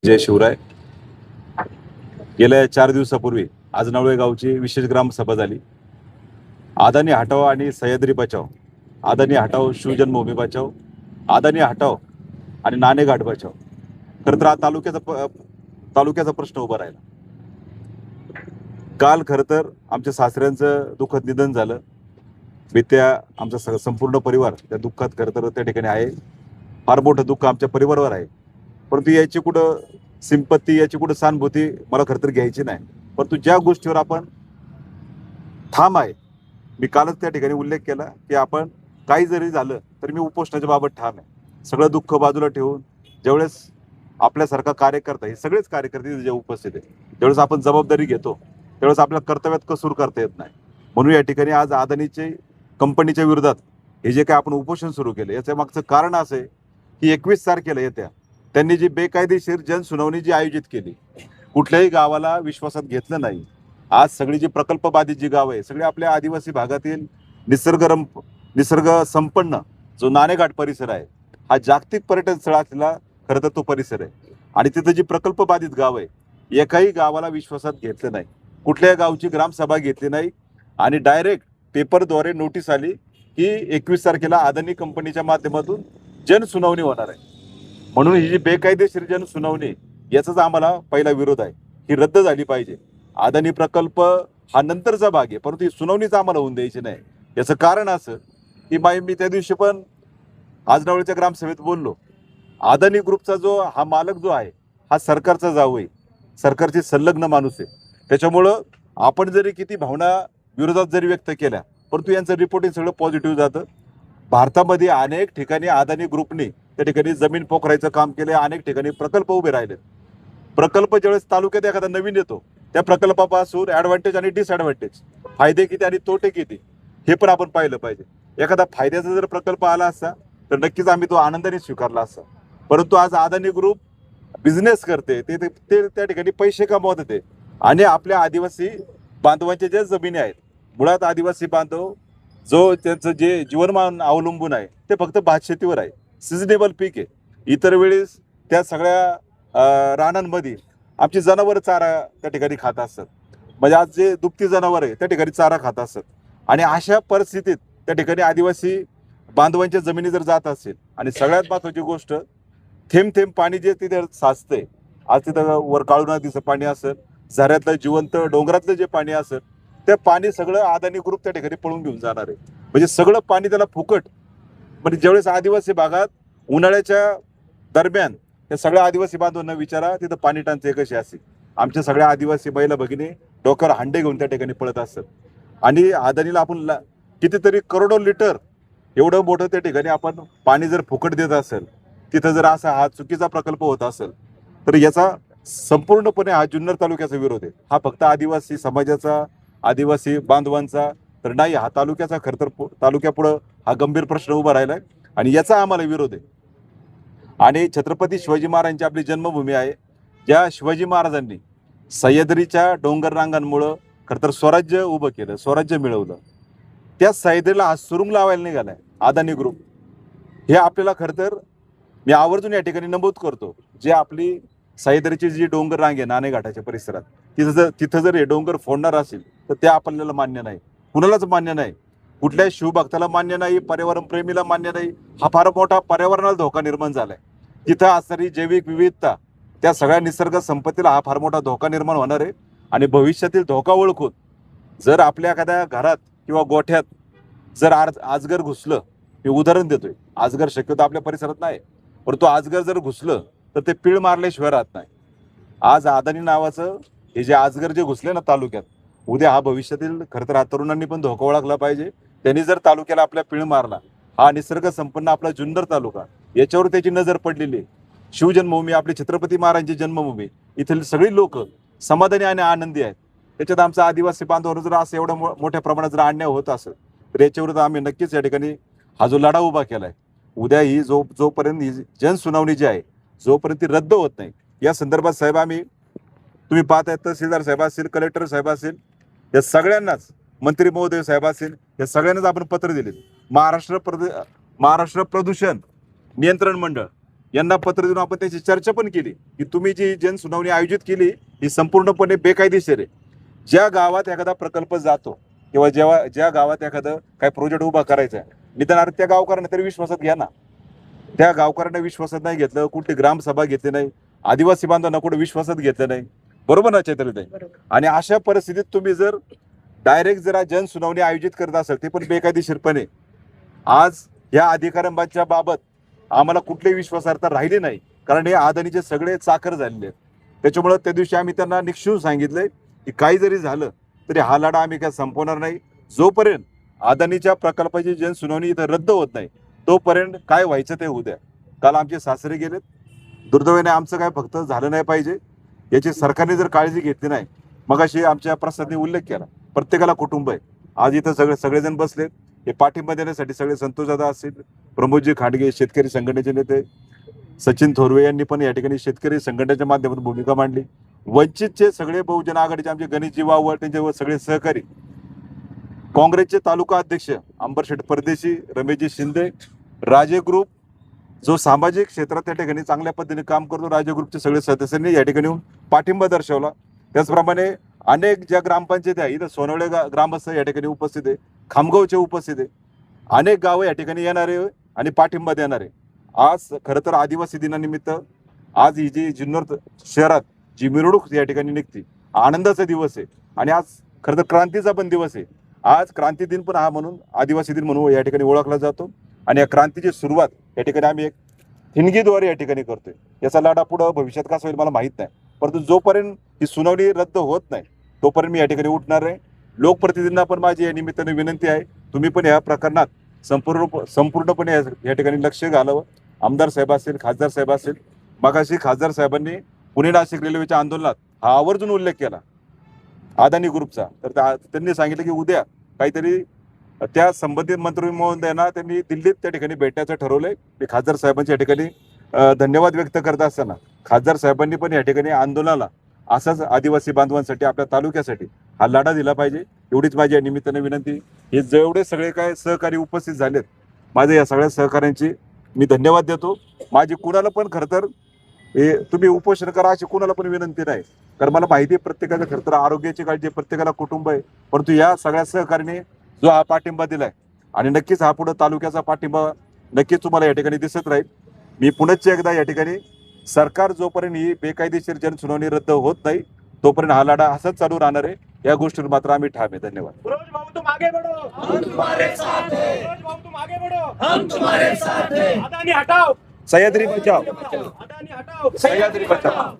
जय शिवराय. गेल्या 4 दिवसापूर्वी आज नवळे गावची विशेष ग्रामसभा झाली. अदानी हटाओ आणि सह्याद्री बचाव, अदानी हटाओ शिवजन्मभूमी बचाव, अदानी हटाओ आणि नाणे घाट बचाव. खरं तर हा तालुक्याचा प्रश्न उभा राहिला. काल खरं तर आमच्या सासऱ्यांचं दुःखद निधन झालं. मी आमचा संपूर्ण परिवार त्या दुःखात खरं तर त्या ठिकाणी आहे. फार मोठं दुःख आमच्या परिवारावर आहे. परंतु याची कुठं सिंपत्ती, याची कुठं सहानुभूती मला खरं तर घ्यायची नाही. परंतु ज्या गोष्टीवर आपण ठाम आहे, मी कालच त्या ठिकाणी उल्लेख केला की आपण काही जरी झालं तरी मी उपोषणाच्या बाबत ठाम आहे. सगळं दुःख बाजूला ठेवून ज्यावेळेस आपल्यासारखा कार्यकर्ता, हे सगळेच कार्यकर्ते जे उपस्थित आहेत, ज्यावेळेस आपण जबाबदारी घेतो त्यावेळेस आपल्या कर्तव्यात कसूर करता येत नाही. म्हणून या ठिकाणी आज अदानीचे कंपनीच्या विरोधात हे जे काय आपण उपोषण सुरू केलं, याच्या मागचं कारण असं आहे की 21 तारखेला येत्या त्यांनी जी बेकायदेशीर जनसुनावणी जी आयोजित केली, कुठल्याही गावाला विश्वासात घेतलं नाही. आज सगळी जी प्रकल्प बाधित जी गाव आहे, सगळे आपल्या आदिवासी भागातील निसर्ग संपन्न जो नाणेघाट परिसर आहे, हा जागतिक पर्यटन स्थळ असलेला खरं तर तो परिसर आहे. आणि तिथं जी प्रकल्प बाधित गाव आहे, एकाही गावाला विश्वासात घेतलं नाही. कुठल्याही गावची ग्रामसभा घेतली नाही आणि डायरेक्ट पेपरद्वारे नोटीस आली की 21 तारखेला अदानी कंपनीच्या माध्यमातून जनसुनावणी होणार आहे. म्हणून ही जी बेकायदेशीर जनसुनावणी, याचाच आम्हाला पहिला विरोध आहे. ही रद्द झाली पाहिजे. अदानी प्रकल्प हा नंतरचा भाग आहे, परंतु ही सुनावणीच आम्हाला होऊन द्यायची नाही. याचं कारण असं की मी त्या दिवशी पण आज नवळच्या ग्रामसभेत बोललो, अदानी ग्रुपचा हा मालक जो आहे, हा सरकारचा जाऊ आहे, सरकारची संलग्न माणूस आहे. त्याच्यामुळं आपण जरी किती भावना विरोधात जरी व्यक्त केल्या, परंतु यांचं रिपोर्टिंग सगळं पॉझिटिव्ह जातं. भारतामध्ये अनेक ठिकाणी अदानी ग्रुपने त्या ठिकाणी जमीन पोखरायचं काम केले, अनेक ठिकाणी प्रकल्प उभे राहिले. प्रकल्प ज्यावेळेस तालुक्यात एखादा नवीन येतो, त्या प्रकल्पापासून ॲडव्हान्टेज आणि डिसॲडव्हान्टेज, फायदे किती आणि तोटे किती, हे पण आपण पाहिलं पाहिजे. एखादा फायद्याचा जर प्रकल्प आला असता तर नक्कीच आम्ही तो आनंदाने स्वीकारला असता. परंतु आज अदानी ग्रुप बिझनेस करते, ते त्या ठिकाणी पैसे कमवत होते आणि आपल्या आदिवासी बांधवांच्या ज्या जमिनी आहेत, मुळात आदिवासी बांधव जो त्यांचं जे जीवनमान अवलंबून आहे ते फक्त भातशेतीवर आहे. सिजनेबल पीक आहे. इतर वेळेस त्या सगळ्या रानांमध्ये आमची जनावरं चारा त्या ठिकाणी खात असतात. म्हणजे आज जे दुभती जनावर आहे त्या ठिकाणी चारा खात असतात. आणि अशा परिस्थितीत त्या ठिकाणी आदिवासी बांधवांच्या जमिनी जर जात असेल, आणि सगळ्यात महत्त्वाची गोष्ट, थेंब थेंब पाणी जे तिथे साचतंय, आज तिथं वर काळू नदीचं पाणी असेल, झऱ्यातलं जिवंत डोंगरातलं जे पाणी असेल, ते पाणी सगळं अदानी ग्रुप त्या ठिकाणी पळून घेऊन जाणार आहे. म्हणजे सगळं पाणी त्याला फुकट. म्हणजे ज्यावेळेस आदिवासी भागात उन्हाळ्याच्या दरम्यान त्या सगळ्या आदिवासी बांधवांना विचारा तिथं पाणी टंचाई कशी असेल. आमच्या सगळ्या आदिवासी महिला भगिनी डोक्यावर हांडे घेऊन त्या ठिकाणी पळत असतात. आणि अदानीला आपण कितीतरी करोडो लिटर एवढं मोठं त्या ठिकाणी आपण पाणी जर फुकट देत असेल, तिथं जर असा हा चुकीचा प्रकल्प होत असेल, तर याचा संपूर्णपणे हा जुन्नर तालुक्याचा विरोध आहे. हा फक्त आदिवासी समाजाचा, आदिवासी बांधवांचा तर नाही, हा तालुक्याचा खरं तर तालुक्यापुढं हा गंभीर प्रश्न उभा राहिलाय आणि याचा आम्हाला विरोध आहे. आणि छत्रपती शिवाजी महाराजांची आपली जन्मभूमी आहे. ज्या शिवाजी महाराजांनी सह्याद्रीच्या डोंगर रांगांमुळं खरं तर स्वराज्य उभं केलं, स्वराज्य मिळवलं, त्या सह्याद्रीला हा सुरुंग लावायला निघालाय अदानी ग्रुप. हे आपल्याला खरं तर मी आवर्जून या ठिकाणी नमूद करतो, जे आपली सह्याद्रीची जी डोंगर रांग आहे नाणेघाटाच्या परिसरात, तिथं जर हे डोंगर फोडणार असेल तर ते आपल्याला मान्य नाही, कुणालाच मान्य नाही. कुठल्याही शिवभक्ताला मान्य नाही, पर्यावरण प्रेमीला मान्य नाही. हा फार मोठा पर्यावरणाला धोका निर्माण झालाय. तिथं असणारी जैविक विविधता, त्या सगळ्या निसर्ग संपत्तीला हा फार मोठा धोका निर्माण होणार आहे. आणि भविष्यातील धोका ओळखून जर आपल्या एखाद्या घरात किंवा गोठ्यात जर आजगर घुसलं, मी उदाहरण देतोय, आजगर शक्यतो आपल्या परिसरात नाही, परंतु आजगर जर घुसलं तर ते पीळ मारल्याशिवाय राहत नाही. आज अदानी नावाचं हे जे आजगर जे घुसले ना तालुक्यात, उद्या हा भविष्यातील खरं तर तरुणांनी पण धोका ओळखला पाहिजे. त्यांनी जर तालुक्याला आपल्या पीळ मारला, हा निसर्ग संपन्न आपला जुन्नर तालुका, याच्यावर त्याची नजर पडलेली आहे. शिवजन्मभूमी, आपली छत्रपती महाराजांची जन्मभूमी, इथली सगळी लोक समाधानी आणि आनंदी आहेत. त्याच्यात आमचा आदिवासी बांधवांवर जर असं एवढ्या मोठ्या प्रमाणात जर अन्याय होत असेल, तर याच्यावर आम्ही नक्कीच या ठिकाणी हा जो लढा उभा केलाय, उद्या ही जोपर्यंत ही जनसुनावणी जी आहे, जोपर्यंत ती रद्द होत नाही, या संदर्भात साहेब तुम्ही पाहताय, तहसीलदार साहेब असतील, कलेक्टर साहेब असतील, या सगळ्यांनाच, मंत्री महोदय साहेब असतील, या सगळ्यांनाच आपण पत्र दिले. महाराष्ट्र प्रदूषण नियंत्रण मंडळ यांना पत्र देऊन आपण त्याची चर्चा पण केली की तुम्ही जी जनसुनावणी आयोजित केली ही संपूर्णपणे बेकायदेशीर आहे. ज्या गावात एखादा प्रकल्प जातो किंवा ज्या गावात एखादं काय प्रोजेक्ट उभा करायचा आहे, निदान त्या गावकऱ्यांना तरी विश्वासात घ्या ना. त्या गावकऱ्यांना विश्वासात नाही घेतलं, कुठली ग्रामसभा घेतली नाही, आदिवासी बांधवांना कुठे विश्वासात घेतलं नाही. बरोबर ना चैतन्यताई? आणि अशा परिस्थितीत तुम्ही जर डायरेक्ट जरा जनसुनावणी आयोजित करत असाल ते पण बेकायदेशीरपणे, आज या अधिकाऱ्यांच्या बाबत आम्हाला कुठलीही विश्वासार्हता राहिली नाही, कारण हे अदानीचे सगळे चाकर झालेले आहेत. त्याच्यामुळे त्या दिवशी आम्ही त्यांना निक्षून सांगितलंय की काही जरी झालं तरी हा लढा आम्ही काय संपवणार नाही. जोपर्यंत अदानीच्या प्रकल्पाची जनसुनावणी इथं रद्द होत नाही तोपर्यंत काय व्हायचं ते होऊ द्या. काल आमचे सासरे गेलेत, दुर्दैवाने आमचं काय फक्त झालं नाही पाहिजे याची सरकारने जर काळजी घेतली नाही. मगाशी आमच्या प्रसादने उल्लेख केला, प्रत्येकाला कुटुंब आहे. आज इथं सगळेजण बसलेत, हे पाठिंबा देण्यासाठी सगळे संतोषदादा असतील, प्रमोदजी खांडगे शेतकरी संघटनेचे नेते, सचिन थोरवे यांनी पण या ठिकाणी शेतकरी संघटनेच्या माध्यमातून भूमिका मांडली. वंचितचे सगळे बहुजन आघाडीचे आमचे गणेशजी वावळ त्यांचे सगळे सहकारी, काँग्रेसचे तालुका अध्यक्ष अंबरशेठ परदेशी, रमेशजी शिंदे, राजे ग्रुप जो सामाजिक क्षेत्रात त्या ठिकाणी चांगल्या पद्धतीने काम करतो, राजे ग्रुपचे सगळे सदस्यांनी या ठिकाणी येऊन पाठिंबा दर्शवला. त्याचप्रमाणे अनेक ज्या ग्रामपंचायती आहे, इथं सोनवळे ग्रामस्थ या ठिकाणी उपस्थित आहे, खामगावचे उपस्थित आहे, अनेक गावं या ठिकाणी येणारे आणि पाठिंबा देणारे. आज खरं तर आदिवासी दिनानिमित्त आज ही जी जुन्नर शहरात जी मिरवणूक या ठिकाणी निघते, आनंदाचा दिवस आहे आणि आज खरं तर क्रांतीचा पण दिवस आहे. आज क्रांती दिन पण हा म्हणून आदिवासी दिन म्हणून या ठिकाणी ओळखला जातो आणि या क्रांतीची सुरुवात या ठिकाणी आम्ही एक ठिणगीद्वारे या ठिकाणी करतोय. याचा लढा पुढं भविष्यात कसा होईल मला माहित नाही, परंतु जोपर्यंत ही सुनावणी रद्द होत नाही तोपर्यंत मी या ठिकाणी उठणार आहे. लोकप्रतिनिधींना पण माझी या निमित्ताने विनंती आहे, तुम्ही पण या प्रकरणात संपूर्णपणे या ठिकाणी लक्ष घालावं. आमदार साहेब असतील, खासदार साहेब असतील, मगाशी खासदार साहेबांनी पुणे नाशिक रेल्वेच्या आंदोलनात हा आवर्जून उल्लेख केला अदानी ग्रुपचा. तर त्यांनी सांगितलं की उद्या काहीतरी त्या संबंधित मंत्री महोदयांना त्यांनी दिल्लीत त्या ठिकाणी भेटण्याचं ठरवलंय. मी खासदार साहेबांच्या या ठिकाणी धन्यवाद व्यक्त करत असताना खासदार साहेबांनी पण या ठिकाणी आंदोलनाला असाच आदिवासी बांधवांसाठी आपल्या तालुक्यासाठी हा लढा दिला पाहिजे, एवढीच माझी या निमित्ताने विनंती. हे जेवढे सगळे काय सहकारी उपस्थित झालेत, माझ्या या सगळ्या सहकाऱ्यांची मी धन्यवाद देतो. माझी कुणाला पण खरं तर हे तुम्ही उपोषण करा अशी कुणाला पण विनंती नाही, कारण मला माहिती आहे प्रत्येकाच्या खरं तर आरोग्याची काळजी, प्रत्येकाला कुटुंब आहे. परंतु या सगळ्या सहकार्याने जो हा पाठिंबा दिलाय आणि नक्कीच हा पुढे तालुक्याचा पाठिंबा नक्कीच तुम्हाला या ठिकाणी दिसत राहील. मी पुनश्च एकदा या ठिकाणी सरकार जोपर्यंत ही बेकायदेशीर जनसुनावणी रद्द होत नाही तोपर्यंत हा लढा असाच चालू राहणार आहे. या गोष्टीवर मात्र आम्ही ठाम आहे. धन्यवाद. तुम आगे बढ़ो, हम तुम्हारे साथ हैं। तुम आगे बढ़ो, हम तुम्हारे साथ हैं। अदानी हटाओ, सह्याद्री बचाओ, अदानी हटाओ, सह्याद्री बचाओ.